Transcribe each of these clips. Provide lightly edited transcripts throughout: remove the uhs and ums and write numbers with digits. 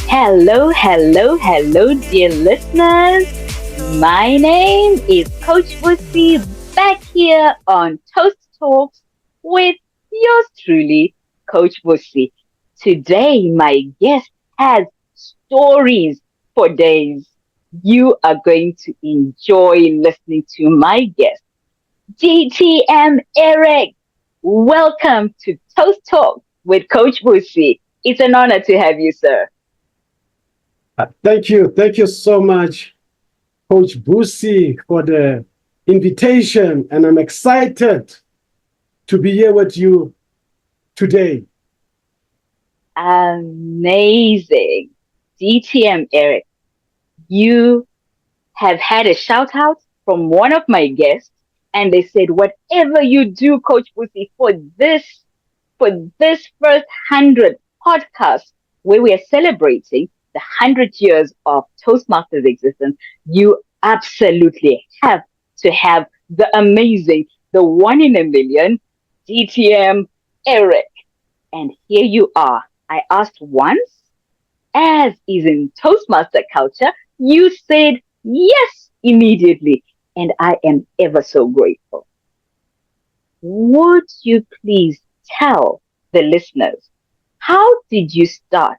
Hello, hello, hello, dear listeners. My name is CoachBusi back here on Toast Talks with yours truly, Coach Busi. Today, my guest has stories for days. You are going to enjoy listening to my guest, GTM Eric. Welcome to Toast Talks with Coach Busi. It's an honor to have you, sir. Thank you. Thank you so much, Coach Busi, for the invitation. And I'm excited to be here with you today. Amazing. DTM Eric, you have had a shout out from one of my guests, and they said, whatever you do, Coach Busi, for this first 100 podcasts where we are celebrating the 100 years of Toastmasters existence, you absolutely have to have the amazing, the one in a million DTM Eric. And here you are. I asked once, as is in Toastmaster culture, you said yes immediately. And I am ever so grateful. Would you please tell the listeners, how did you start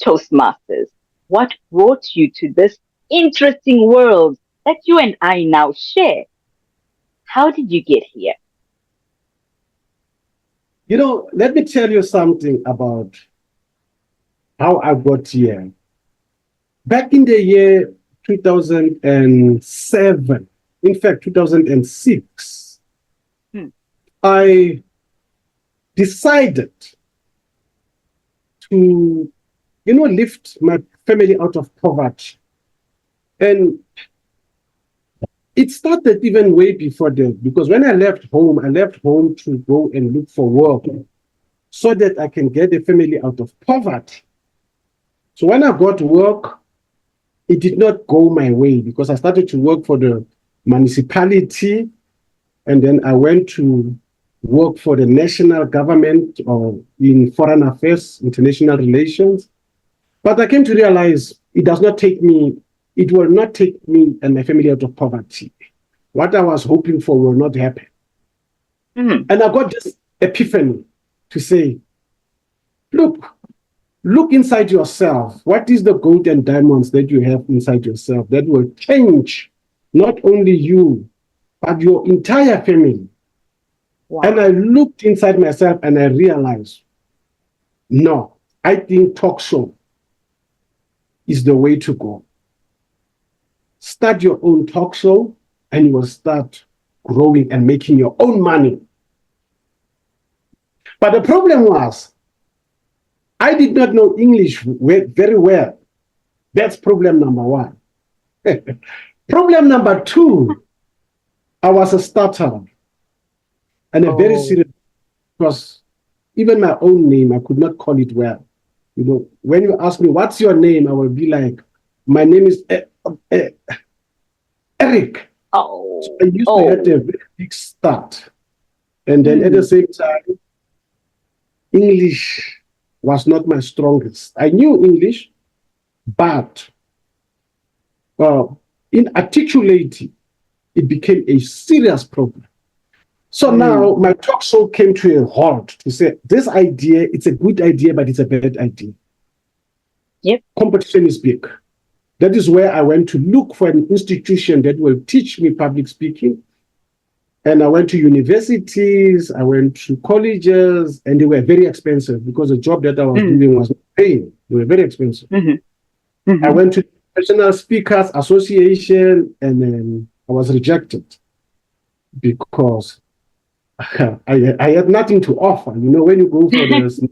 Toastmasters? What brought you to this interesting world that you and I now share? How did you get here? Let me tell you something about how I got here. Back in the year 2007, in fact, 2006, I decided to, lift my family out of poverty. And it started even way before that, because when I left home to go and look for work so that I can get the family out of poverty. So when I got work, it did not go my way because I started to work for the municipality, and then I went to work for the national government or in foreign affairs, international relations. But I came to realize it will not take me and my family out of poverty. What I was hoping for will not happen. And I got this epiphany to say, look inside yourself. What is the gold and diamonds that you have inside yourself that will change not only you, but your entire family? Wow. And I looked inside myself and I realized, no, I think talk show is the way to go. Start your own talk show and you will start growing and making your own money. But the problem was, I did not know English very well. That's problem number one. Problem number two, I was a stutterer and a very serious, because even my own name, I could not call it well. When you ask me, what's your name? I will be like, my name is Eric. So I used to have a very big start. And then at the same time, English was not my strongest. I knew English, but in articulating, it became a serious problem. So now my talk show came to a halt to say, this idea, it's a good idea, but it's a bad idea. Yep. Competition is big. That is where I went to look for an institution that will teach me public speaking. And I went to universities, I went to colleges, and they were very expensive because the job that I was doing was not paying. They were very expensive. I went to Professional Speakers Association, and then I was rejected because I had nothing to offer. When you go for the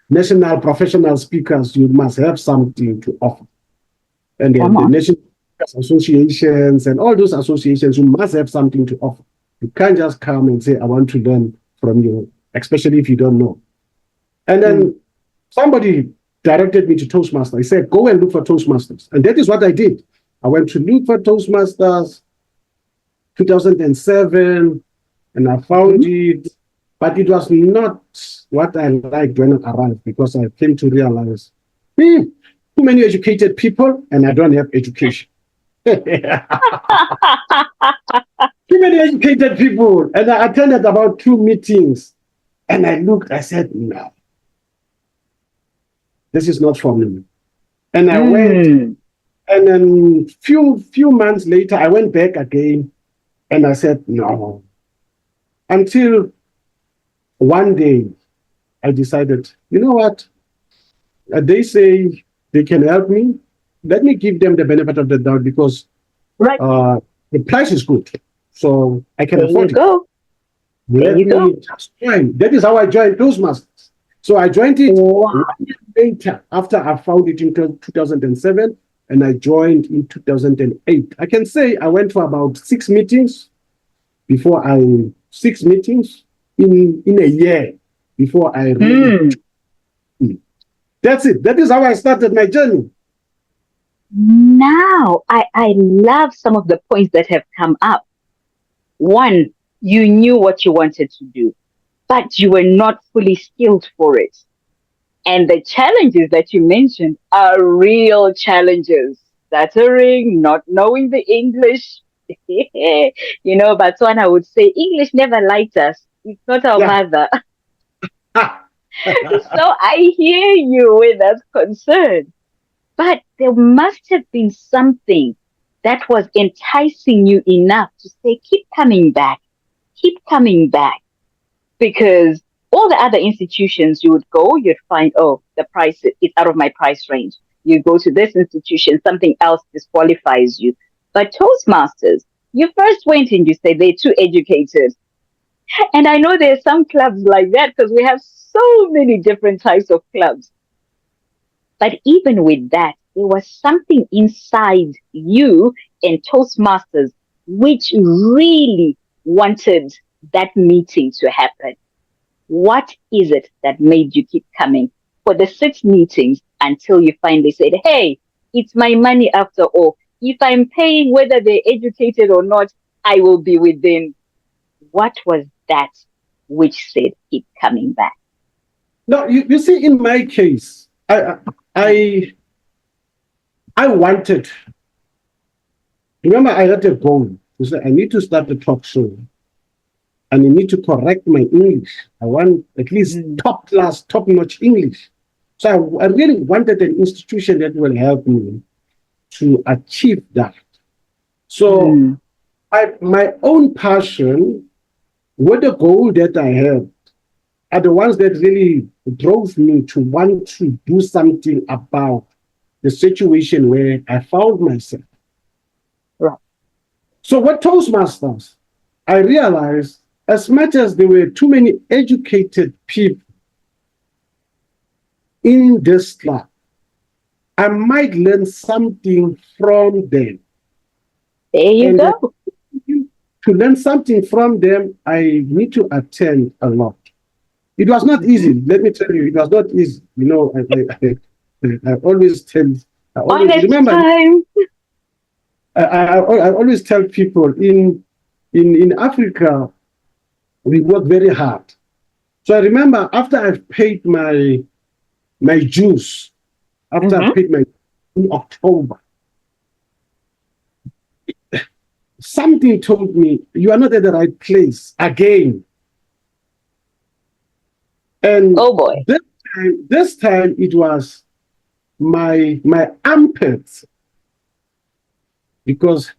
national professional speakers, you must have something to offer. And then the national associations and all those associations, you must have something to offer. You can't just come and say, I want to learn from you, especially if you don't know. And then somebody directed me to Toastmasters. He said, go and look for Toastmasters. And that is what I did. I went to look for Toastmasters 2007, and I found it. But it was not what I liked when I arrived, because I came to realize, too many educated people and I don't have education. Too many educated people. And I attended about 2 meetings and I looked, I said, no, this is not for me. And I went, and then few months later, I went back again and I said, no. Until one day I decided, you know what? They say they can help me. Let me give them the benefit of the doubt, because Right. the price is good. So I can There afford you go. Let me just join. That is how I joined Toastmasters. So I joined it 1 year later after I found it in 2007, and I joined in 2008. I can say I went for about 6 meetings in a year before I really. That's it. That is how I started my journey. Now, I love some of the points that have come up. One, you knew what you wanted to do, but you were not fully skilled for it. And the challenges that you mentioned are real challenges. Stuttering, not knowing the English. But one I would say English never liked us. It's not our Yeah. mother. So I hear you with that concern. But there must have been something that was enticing you enough to say, keep coming back. Because all the other institutions you would go, you'd find, oh, the price is out of my price range. You go to this institution, something else disqualifies you. But Toastmasters, you first went and you said they're too educated. And I know there's some clubs like that because we have so many different types of clubs. But even with that, there was something inside you and Toastmasters which really wanted that meeting to happen. What is it that made you keep coming for the 6 meetings until you finally said, hey, it's my money after all. If I'm paying whether they're educated or not, I will be within. What was that which said keep coming back? No, you see, in my case, I wanted. Remember, I had a goal. I need to start a talk show, and I need to correct my English. I want at least top class, top notch English. So I really wanted an institution that will help me to achieve that. So my own passion, with the goal that I have, are the ones that really drove me to want to do something about the situation where I found myself. Right. So what Toastmasters, I realized, as much as there were too many educated people in this club, I might learn something from them. There you go. To learn something from them, I need to attend a lot. It was not easy. Let me tell you, it was not easy. I always tell. I always tell people in Africa, we work very hard. So I remember after I've paid my dues, after I paid my in October, something told me you are not at the right place again. And oh boy, this time it was my armpits, because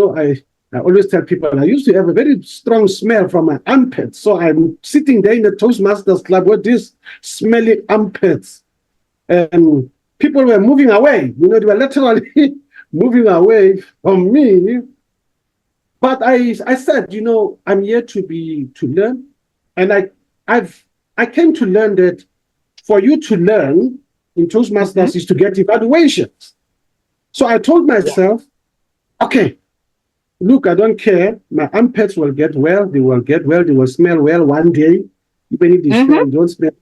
I always tell people I used to have a very strong smell from my armpits. So I'm sitting there in the Toastmasters club with these smelly armpits, and people were moving away. They were literally moving away from me. But I said, I'm here to learn, and I came to learn that for you to learn in Toastmasters is to get evaluations. So I told myself, okay, look, I don't care. My armpits will get well. They will get well. They will smell well one day. Even if they don't smell,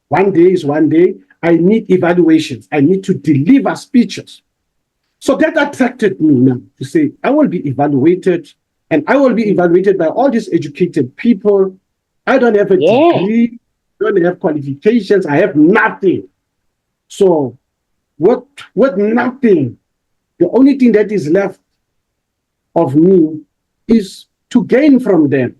one day is one day. I need evaluations. I need to deliver speeches. So that attracted me now to say, I will be evaluated, and I will be evaluated by all these educated people. I don't have a Yeah. degree, don't have qualifications, I have nothing. So what nothing, the only thing that is left of me is to gain from them.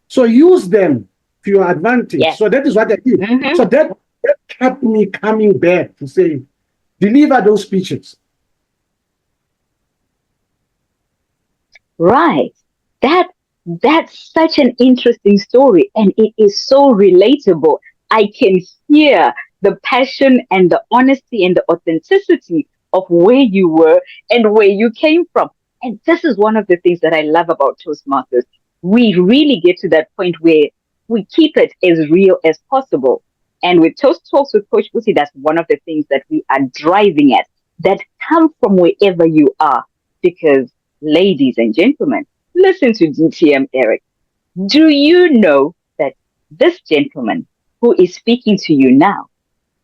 So use them to your advantage. Yes. So that is what I did. Mm-hmm. So that kept me coming back to say, deliver those speeches. Right. That that's such an interesting story, and it is so relatable. I can hear the passion and the honesty and the authenticity of where you were and where you came from. And this is one of the things that I love about Toastmasters. We really get to that point where we keep it as real as possible. And with Toast Talks with Coach Busi, that's one of the things that we are driving at that come from wherever you are. Because ladies and gentlemen, listen to DTM Eric. Do you know that this gentleman who is speaking to you now,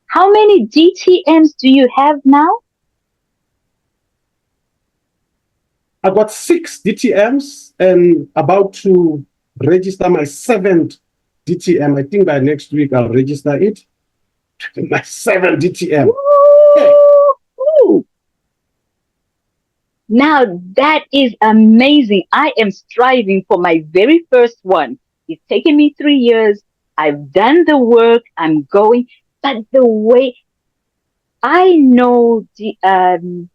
how many DTMs do you have now? I got 6 DTMs and about to register my 7th DTM. I think by next week I'll register it. My 7th DTM. Yeah. Woo! Now that is amazing. I am striving for my very first one. It's taken me 3 years. I've done the work. I'm going, but the way I know the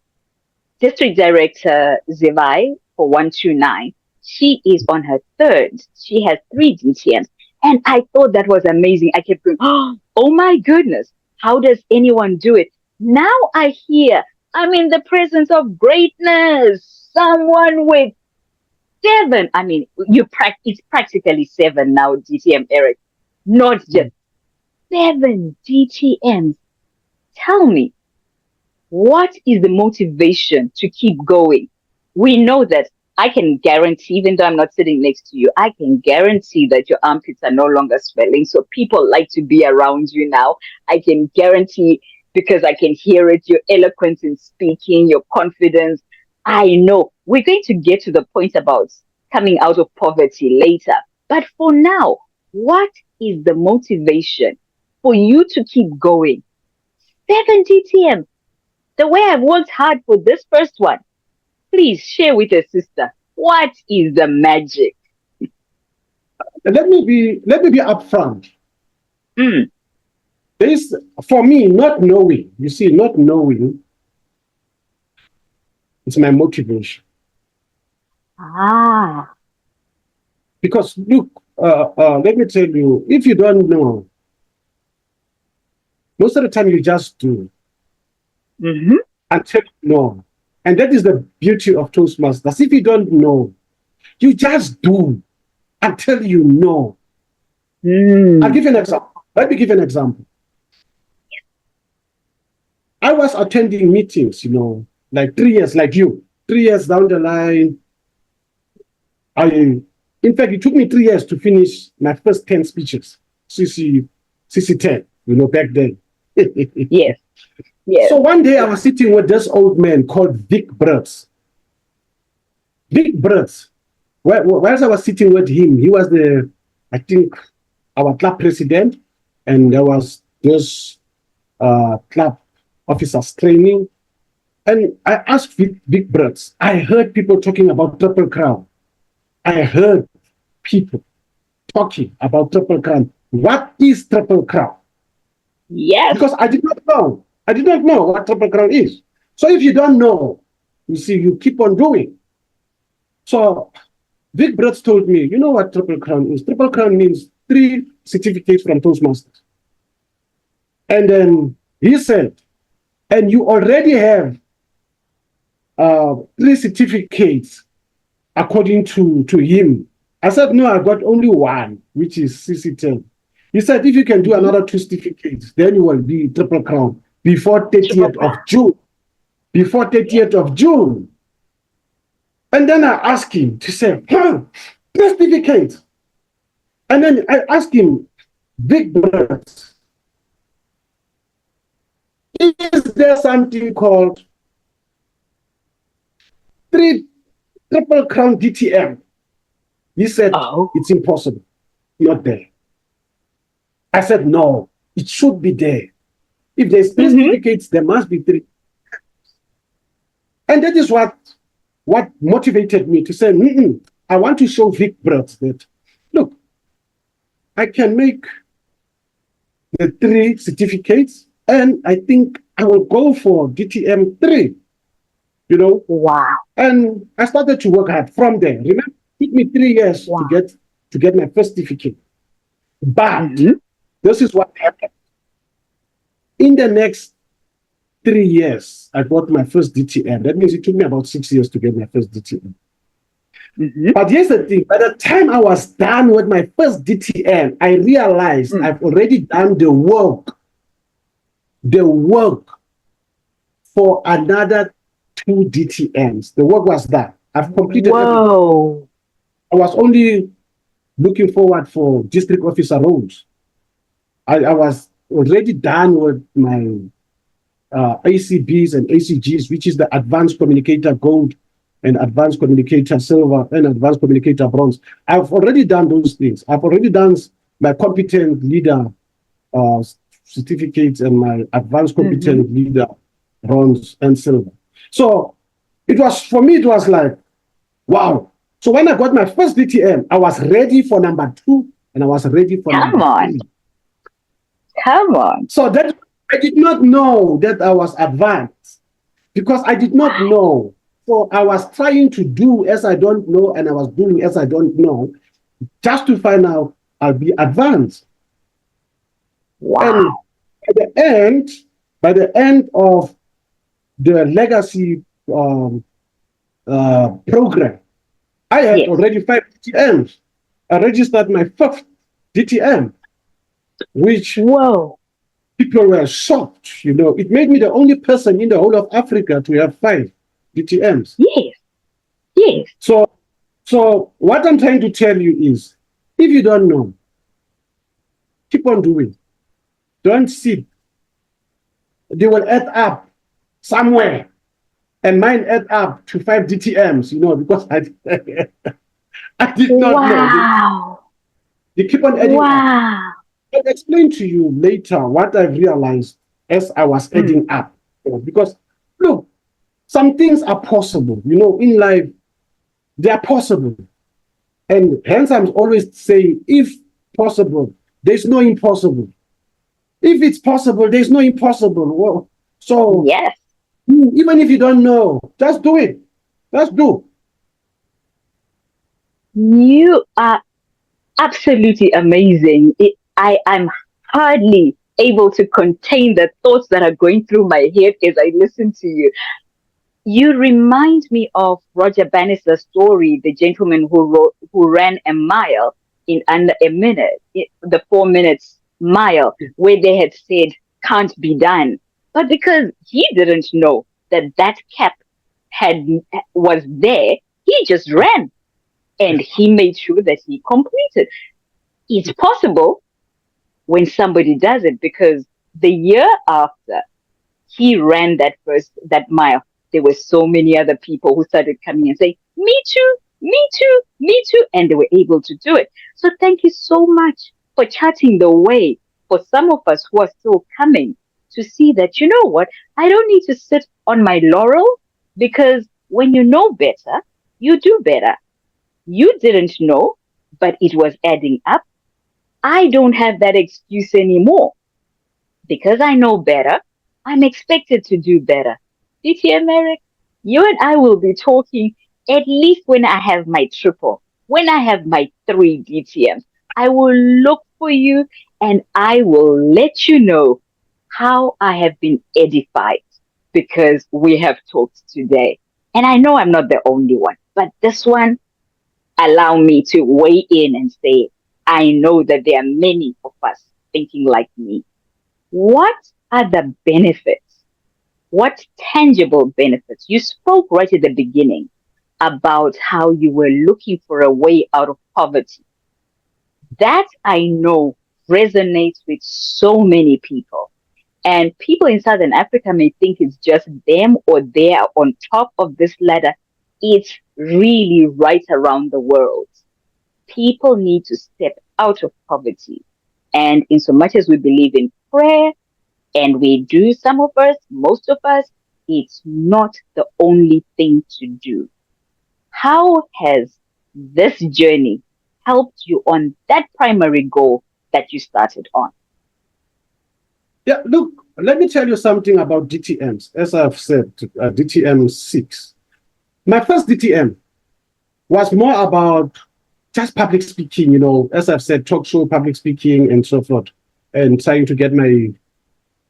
District Director Zivai for 129, she is on her third. She has 3 DTMs. And I thought that was amazing. I kept going, oh my goodness, how does anyone do it? Now I hear I'm in the presence of greatness. Someone with 7. I mean, it's practically 7 now, DTM Eric. Not just 7 DTMs. Tell me, what is the motivation to keep going? We know that I can guarantee, even though I'm not sitting next to you, I can guarantee that your armpits are no longer swelling. So people like to be around you now. I can guarantee, because I can hear it, your eloquence in speaking, your confidence. I know we're going to get to the point about coming out of poverty later. But for now, what is the motivation for you to keep going? 7 DTM, the way I've worked hard for this first one. Please share with your sister. What is the magic? Let me be upfront. Mm. There is, for me, not knowing. You see, not knowing is my motivation. Ah. Because look, let me tell you, if you don't know, most of the time you just do Mm-hmm. until you know. And that is the beauty of Toastmasters. If you don't know, you just do until you know. I'll Mm. give you an example. Let me give you an example. I was attending meetings, like 3 years, like you, 3 years down the line. In fact, it took me 3 years to finish my first 10 speeches, CC 10, back then. Yes. Yes. So one day I was sitting with this old man called Vic Brutz. Vic Brutz, whilst I was sitting with him, he was I think, our club president, and there was this club officers training. And I asked Vic Brutz, I heard people talking about Triple Crown. I heard people talking about Triple Crown. What is Triple Crown? Yes. Because I did not know. I did not know what Triple Crown is. So if you don't know, you see, you keep on doing. So Vic Brutz told me, you know what Triple Crown is? Triple Crown means 3 certificates from Toastmasters. And then he said, and you already have 3 certificates according to him. I said, no, I got only 1, which is CC10. He said, if you can do another 2 certificates, then you will be Triple Crown before 30th of June. Before 30th of June. And then I asked him to say, 3 certificates. And then I asked him, Big Brother, is there something called 3 Triple Crown DTM? He said, Oh. it's impossible. Not there. I said, no, it should be there. If there's three certificates, there must be three. And that is what motivated me to say, I want to show Vic Brett that, look, I can make the 3 certificates, and I think I will go for DTM 3, you know. Wow. And I started to work hard from there. Remember, it took me 3 years to get my first certificate. But this is what happened. In the next 3 years, I got my first DTM. That means it took me about 6 years to get my first DTM. But here's the thing, by the time I was done with my first DTM, I realized I've already done the work for another 2 DTMs. The work was done. I've completed everything. I was only looking forward for district officer roles. I was already done with my ACBs and ACGs, which is the Advanced Communicator Gold and Advanced Communicator Silver and Advanced Communicator Bronze. I've already done those things. I've already done my Competent Leader certificates and my Advanced Competent Leader Bronze and Silver. So it was like, wow. So when I got my first DTM, I was ready for number 2 and I was ready for number 3. Come on. So that I did not know that I was advanced because I did not know. So I was trying to do as I don't know, and I was doing as I don't know, just to find out I'll be advanced. Wow. And by the end of the legacy program, I had already 5 DTMs. I registered my 5th DTM, which people were shocked. You know, it made me the only person in the whole of Africa to have 5 DTMs. Yes. So what I'm trying to tell you is, if you don't know, keep on doing. Don't sit. They will add up somewhere, and mine add up to 5 DTMs. You know, because I did not know. They keep on adding up. I'll explain to you later what I realized as I was adding up. Because look, some things are possible, you know, in life, they are possible. And hence I'm always saying, if possible, there's no impossible. If it's possible, there's no impossible. Well, so even if you don't know, just do it. Just do. You are absolutely amazing. I'm hardly able to contain the thoughts that are going through my head as I listen to you. You remind me of Roger Bannister's story, the gentleman who ran a mile in under a minute, the 4 minutes mile, where they had said can't be done. But because he didn't know that cap was there, he just ran and he made sure that he completed. It's possible when somebody does it, because the year after he ran that mile, there were so many other people who started coming and saying, me too, me too, me too. And they were able to do it. So thank you so much for charting the way for some of us who are still coming to see that, you know what, I don't need to sit on my laurel, because when you know better, you do better. You didn't know, but it was adding up. I don't have that excuse anymore. Because I know better, I'm expected to do better. DTM Eric, you and I will be talking at least when I have my triple, when I have my 3 DTMs. I will look for you and I will let you know how I have been edified because we have talked today. And I know I'm not the only one, but this one, allow me to weigh in and say, I know that there are many of us thinking like me. What are the benefits? What tangible benefits? You spoke right at the beginning about how you were looking for a way out of poverty. That I know resonates with so many people. And people in Southern Africa may think it's just them or they are on top of this ladder. It's really right around the world. People need to step out of poverty And in so much as we believe in prayer, and we do, some of us, most of us, it's not the only thing to do. How has this journey helped you on that primary goal that you started on? Yeah, look, let me tell you something about DTMs. As I've said, DTM 6. My first DTM was more about just public speaking, as I've said, talk show, public speaking, and so forth, and trying to get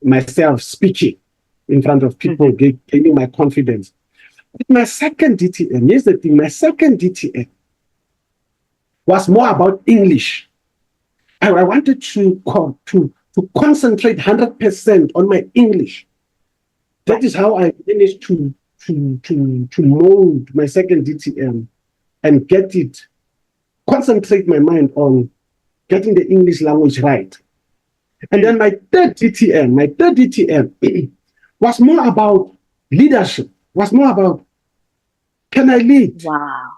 myself speaking in front of people, gaining my confidence. My second DTM, here's the thing, my second DTM was more about English. I wanted to concentrate 100% on my English. That is how I managed to mold my second DTM and concentrate my mind on getting the English language right. And then my third DTM was more about leadership, was more about, can I lead? Wow.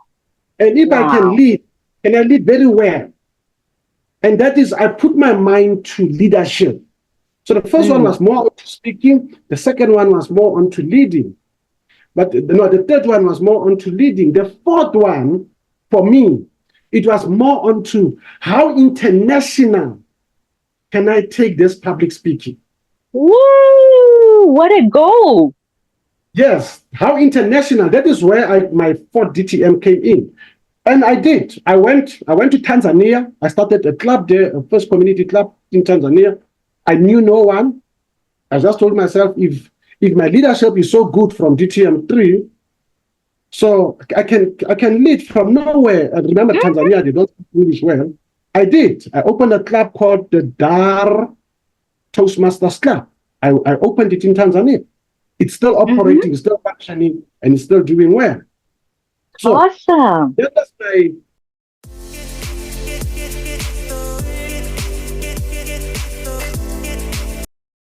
And if I can lead very well? And that is, I put my mind to leadership. So the first one was more onto speaking. The second one was more onto leading. But the third one was more onto leading. The fourth one, for me, it was more onto how international can I take this public speaking. Woo! What a goal! Yes, how international. That is where my fourth DTM came in. And I did. I went to Tanzania. I started a club there, a first community club in Tanzania. I knew no one. I just told myself, if my leadership is so good from DTM 3, so I can lead from nowhere. And remember, Tanzania, they don't speak English well. I did. I opened a club called the Dar Toastmasters Club. I opened it in Tanzania. It's still operating, it's still functioning, and it's still doing well. So awesome. that was